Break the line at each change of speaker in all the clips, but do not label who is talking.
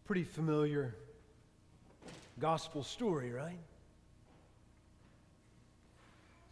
Pretty familiar gospel story, right?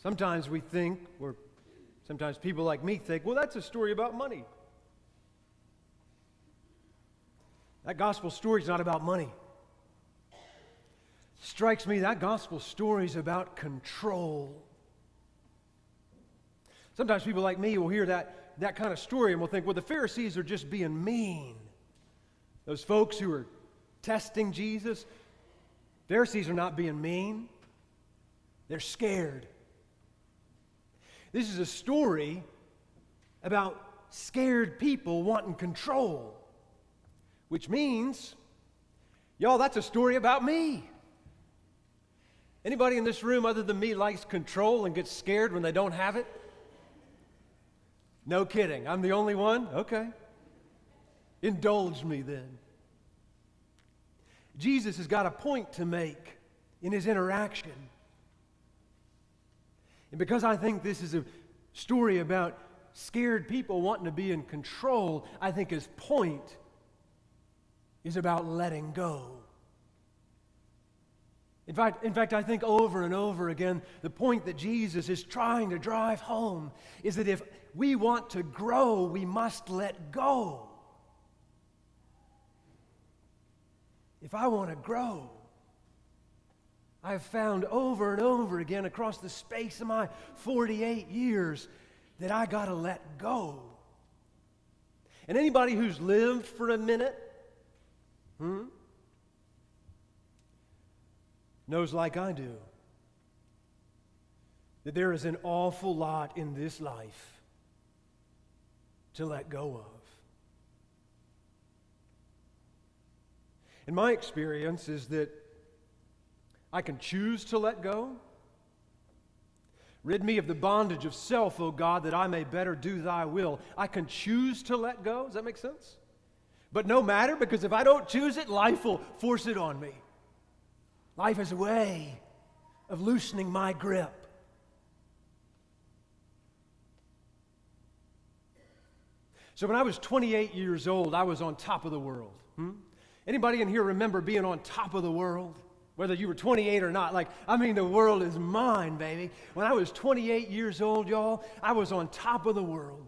Sometimes we think, or sometimes people like me think, well, that's a story about money. That gospel story is not about money. Strikes me that gospel story is about control. Sometimes people like me will hear that kind of story and will think, well, the Pharisees are just being mean. Those folks who are testing Jesus, Pharisees are not being mean. They're scared. This is a story about scared people wanting control, which means, y'all, that's a story about me. Anybody in this room other than me likes control and gets scared when they don't have it? No kidding. I'm the only one? Okay. Indulge me then. Jesus has got a point to make in his interaction. And because I think this is a story about scared people wanting to be in control, I think his point is about letting go. In fact, I think over and over again, the point that Jesus is trying to drive home is that if we want to grow, we must let go. If I want to grow, I've found over and over again across the space of my 48 years that I got to let go. And anybody who's lived for a minute, knows like I do that there is an awful lot in this life to let go of. And my experience is that I can choose to let go. Rid me of the bondage of self, O God, that I may better do thy will. I can choose to let go. Does that make sense? But no matter, because if I don't choose it, life will force it on me. Life is a way of loosening my grip. So when I was 28 years old, I was on top of the world. Anybody in here remember being on top of the world? Whether you were 28 or not. The world is mine, baby. When I was 28 years old, y'all, I was on top of the world.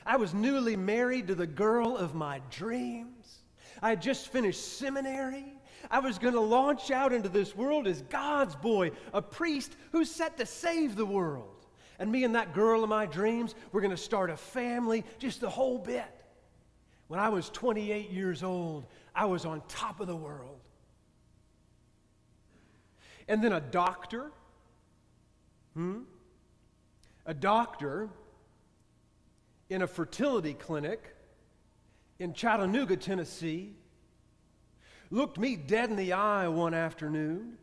I was newly married to the girl of my dreams. I had just finished seminary. I was going to launch out into this world as God's boy, a priest who's set to save the world. And me and that girl of my dreams, we're going to start a family, just the whole bit. When I was 28 years old, I was on top of the world. And then a doctor in a fertility clinic in Chattanooga, Tennessee, looked me dead in the eye one afternoon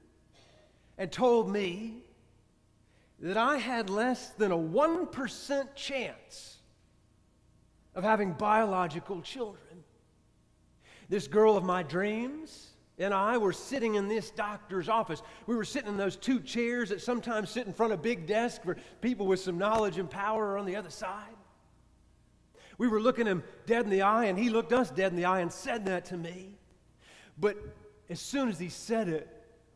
and told me that I had less than a 1% chance of having biological children. This girl of my dreams and I were sitting in this doctor's office. We were sitting in those two chairs that sometimes sit in front of big desks where people with some knowledge and power are on the other side. We were looking him dead in the eye, and he looked us dead in the eye and said that to me. But as soon as he said it,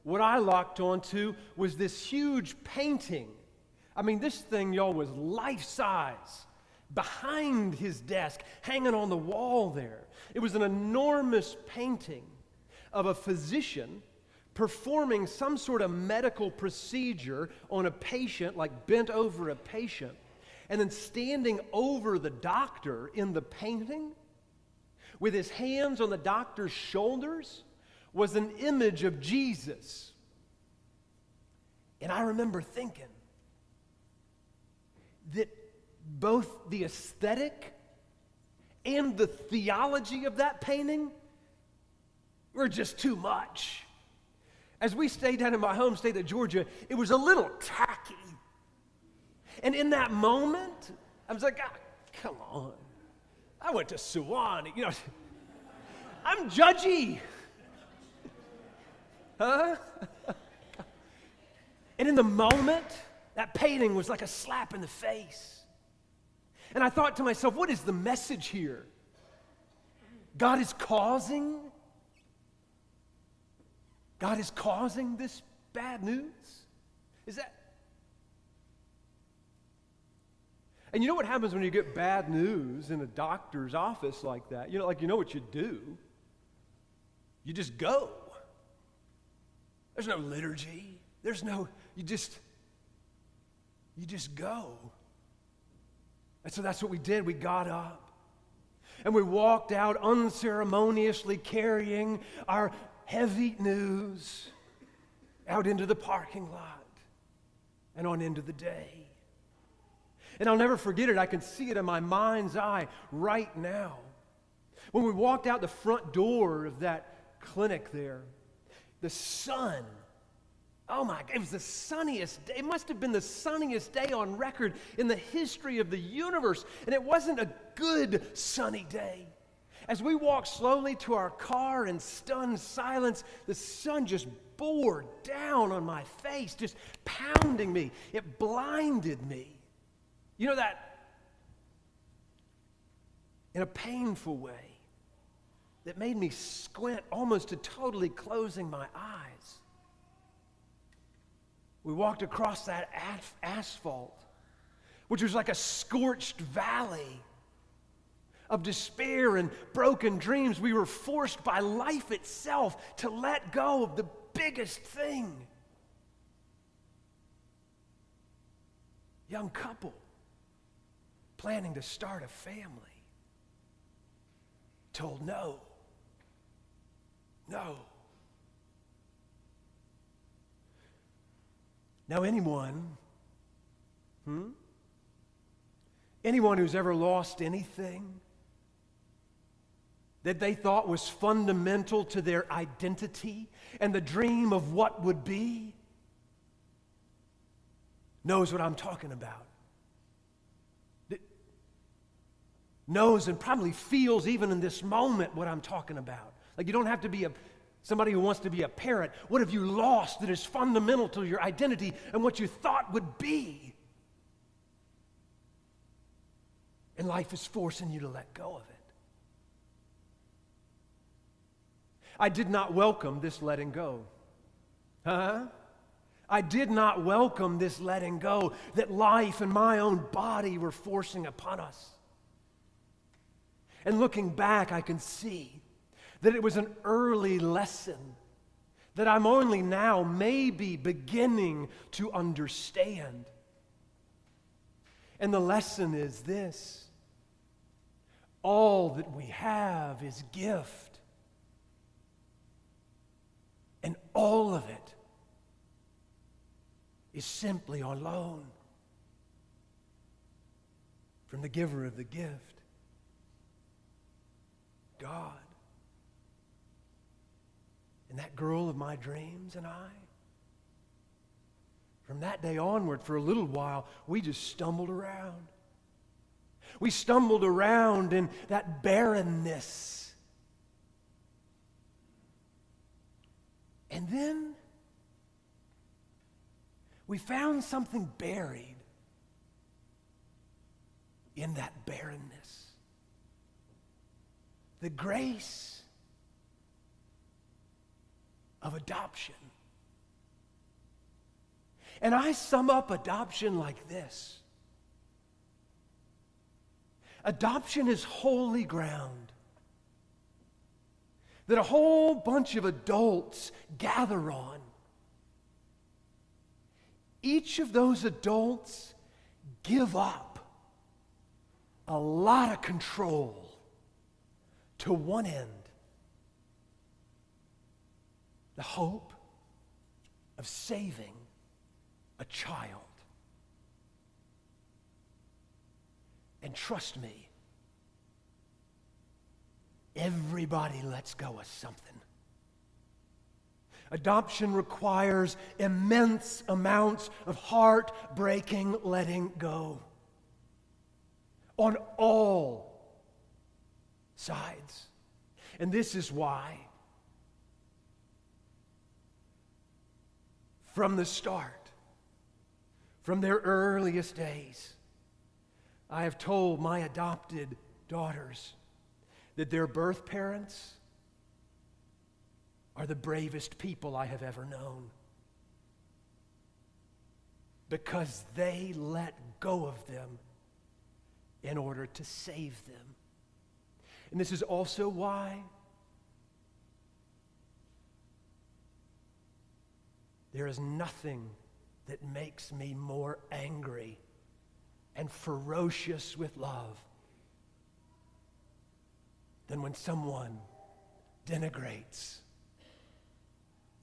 what I locked onto was this huge painting. This thing, y'all, was life-size behind his desk, hanging on the wall there. It was an enormous painting of a physician performing some sort of medical procedure on a patient, like bent over a patient, and then standing over the doctor in the painting with his hands on the doctor's shoulders was an image of Jesus. And I remember thinking that both the aesthetic and the theology of that painting were just too much. As we stayed down in my home state of Georgia, it was a little tacky. And in that moment, I was like, come on. I went to Sewanee. I'm judgy. Huh? And in the moment, that painting was like a slap in the face. And I thought to myself, what is the message here? God is causing God is causing this bad news? Is that? And you know what happens when you get bad news in a doctor's office like that? You know what you do? You just go. There's no liturgy. You just go. And so that's what we did. We got up. And we walked out unceremoniously carrying our heavy news out into the parking lot and on into the day. And I'll never forget it. I can see it in my mind's eye right now. When we walked out the front door of that clinic there, the sun, oh my God, it was the sunniest day. It must have been the sunniest day on record in the history of the universe. And it wasn't a good sunny day. As we walked slowly to our car in stunned silence, the sun just bore down on my face, just pounding me. It blinded me. You know that, in a painful way, that made me squint almost to totally closing my eyes. We walked across that asphalt, which was like a scorched valley of despair and broken dreams. We were forced by life itself to let go of the biggest thing. Young couple planning to start a family, told no. Now anyone who's ever lost anything that they thought was fundamental to their identity and the dream of what would be knows what I'm talking about. Knows and probably feels even in this moment what I'm talking about. Like, you don't have to be somebody who wants to be a parent. What have you lost that is fundamental to your identity and what you thought would be? And life is forcing you to let go of it. I did not welcome this letting go. I did not welcome this letting go that life and my own body were forcing upon us. And looking back, I can see that it was an early lesson that I'm only now maybe beginning to understand. And the lesson is this: all that we have is gift. And all of it is simply on loan from the giver of the gift, God. And that girl of my dreams and I, from that day onward, for a little while, we just stumbled around. We stumbled around in that barrenness. And then we found something buried in that barrenness. The grace of adoption. And I sum up adoption like this: adoption is holy ground that a whole bunch of adults gather on. Each of those adults give up a lot of control to one end: the hope of saving a child. And trust me, everybody lets go of something. Adoption requires immense amounts of heartbreaking letting go on all sides. And this is why, from the start, from their earliest days, I have told my adopted daughters that their birth parents are the bravest people I have ever known, because they let go of them in order to save them. And this is also why there is nothing that makes me more angry and ferocious with love than when someone denigrates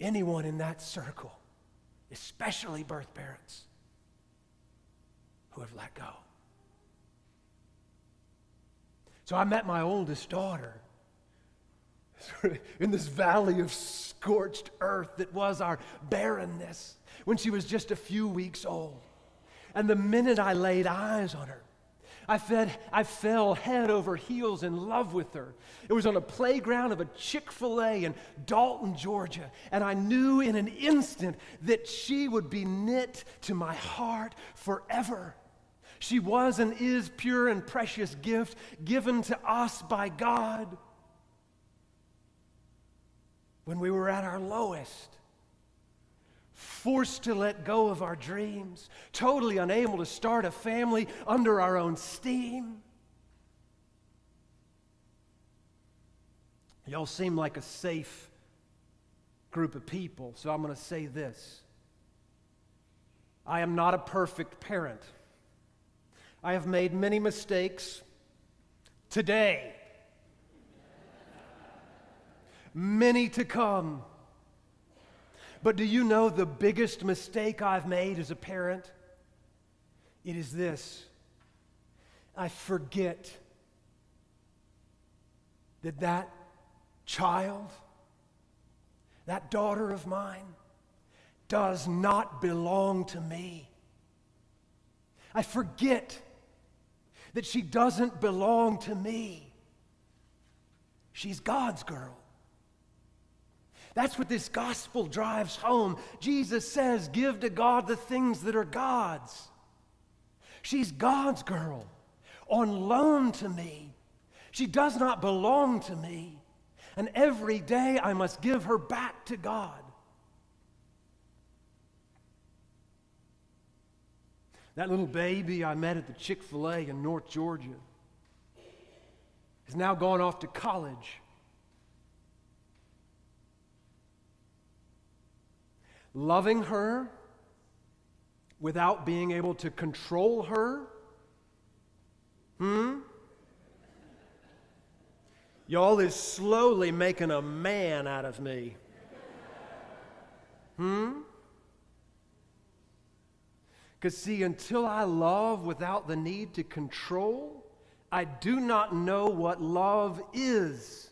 anyone in that circle, especially birth parents who have let go. So I met my oldest daughter in this valley of scorched earth that was our barrenness when she was just a few weeks old. And the minute I laid eyes on her, I fell head over heels in love with her. It was on a playground of a Chick-fil-A in Dalton, Georgia, and I knew in an instant that she would be knit to my heart forever. She was and is pure and precious gift given to us by God when we were at our lowest, forced to let go of our dreams, totally unable to start a family under our own steam. Y'all seem like a safe group of people, so I'm going to say this. I am not a perfect parent. I have made many mistakes today, many to come. But do you know the biggest mistake I've made as a parent? It is this: I forget that child, that daughter of mine, does not belong to me. I forget that she doesn't belong to me. She's God's girl. That's what this gospel drives home. Jesus says, give to God the things that are God's. She's God's girl, on loan to me. She does not belong to me. And every day I must give her back to God. That little baby I met at the Chick-fil-A in North Georgia has now gone off to college. Loving her without being able to control her? Y'all is slowly making a man out of me. Because see, until I love without the need to control, I do not know what love is.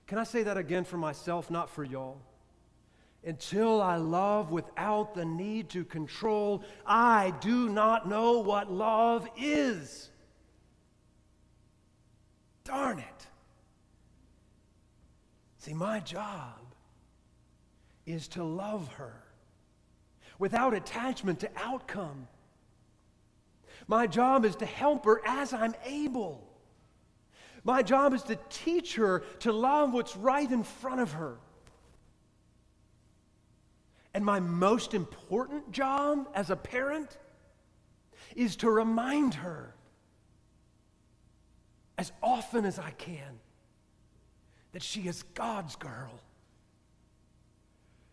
Can I say that again for myself, not for y'all? Until I love without the need to control, I do not know what love is. Darn it. See, my job is to love her without attachment to outcome. My job is to help her as I'm able. My job is to teach her to love what's right in front of her. And my most important job as a parent is to remind her as often as I can that she is God's girl.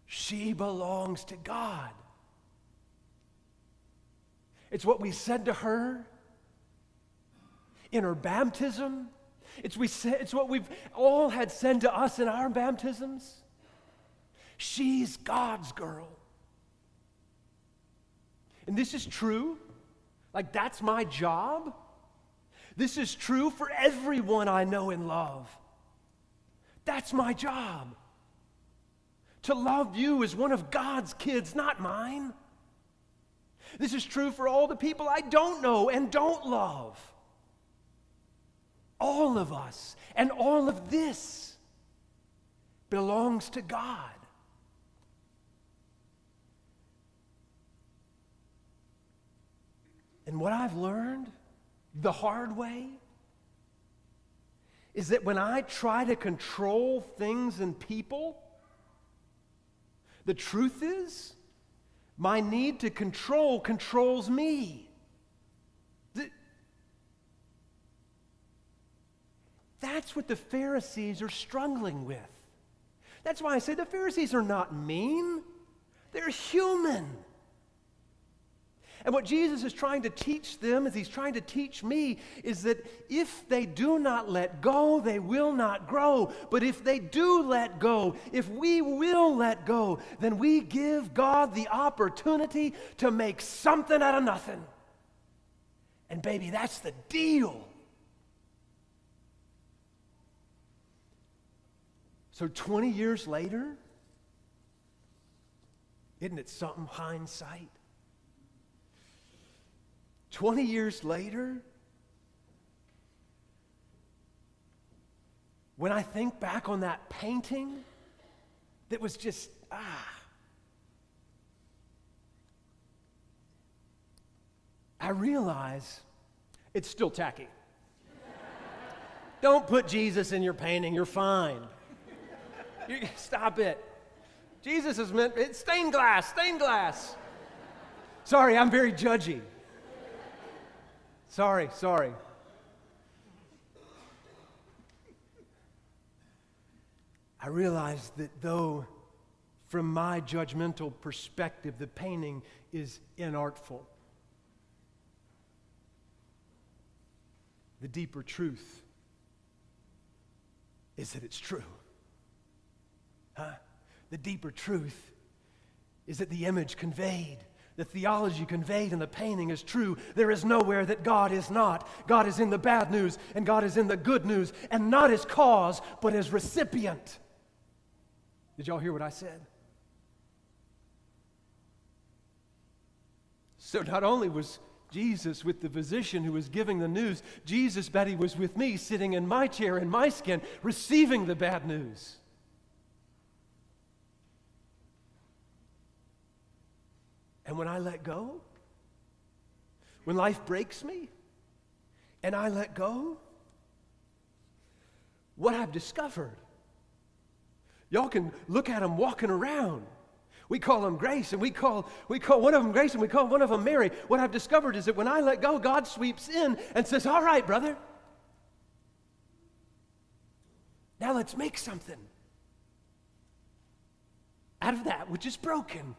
She belongs to God. It's what we said to her in her baptism. It's what we've all had said to us in our baptisms. She's God's girl. And this is true. Like, that's my job. This is true for everyone I know and love. That's my job. To love you as one of God's kids, not mine. This is true for all the people I don't know and don't love. All of us and all of this belongs to God. And what I've learned the hard way is that when I try to control things and people, the truth is, my need to control controls me. That's what the Pharisees are struggling with. That's why I say the Pharisees are not mean. They're human. And what Jesus is trying to teach them, as he's trying to teach me, is that if they do not let go, they will not grow. But if they do let go, if we will let go, then we give God the opportunity to make something out of nothing. And baby, that's the deal. So 20 years later, isn't it something, hindsight? 20 years later, when I think back on that painting that was just, I realize it's still tacky. Don't put Jesus in your painting, you're fine. Stop it. Jesus is meant, it's stained glass. Sorry, I'm very judgy. Sorry. I realize that though, from my judgmental perspective, the painting is inartful, the deeper truth is that it's true. The deeper truth is that the image conveyed, the theology conveyed in the painting is true. There is nowhere that God is not. God is in the bad news, and God is in the good news, and not as cause, but as recipient. Did y'all hear what I said? So not only was Jesus with the physician who was giving the news, Jesus, Betty, was with me, sitting in my chair, in my skin, receiving the bad news. And when I let go, when life breaks me, and I let go, what I've discovered, y'all can look at them walking around. We call them Grace, and we call one of them Grace, and we call one of them Mary. What I've discovered is that when I let go, God sweeps in and says, all right, brother, now let's make something out of that which is broken.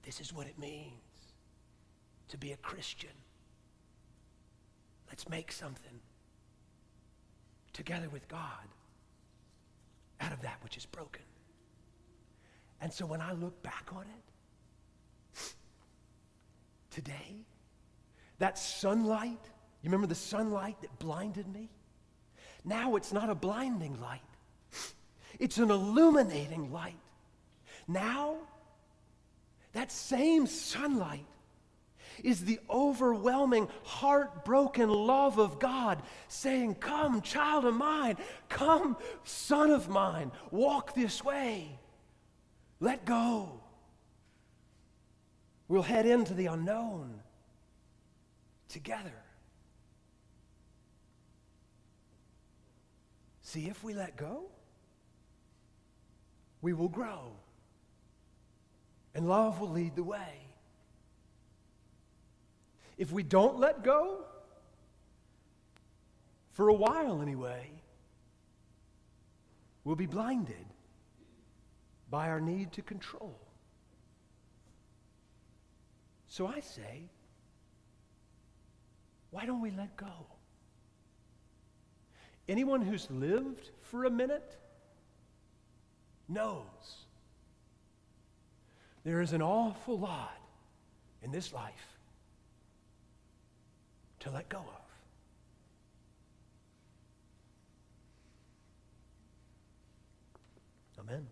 This is what it means to be a Christian. Let's make something together with God out of that which is broken. And so when I look back on it, today, that sunlight, you remember the sunlight that blinded me? Now it's not a blinding light. It's an illuminating light. Now, that same sunlight is the overwhelming, heartbroken love of God saying, come, child of mine, come, son of mine, walk this way. Let go. We'll head into the unknown together. See, if we let go, we will grow. And love will lead the way. If we don't let go, for a while anyway, we'll be blinded by our need to control. So I say, why don't we let go? Anyone who's lived for a minute knows there is an awful lot in this life to let go of. Amen.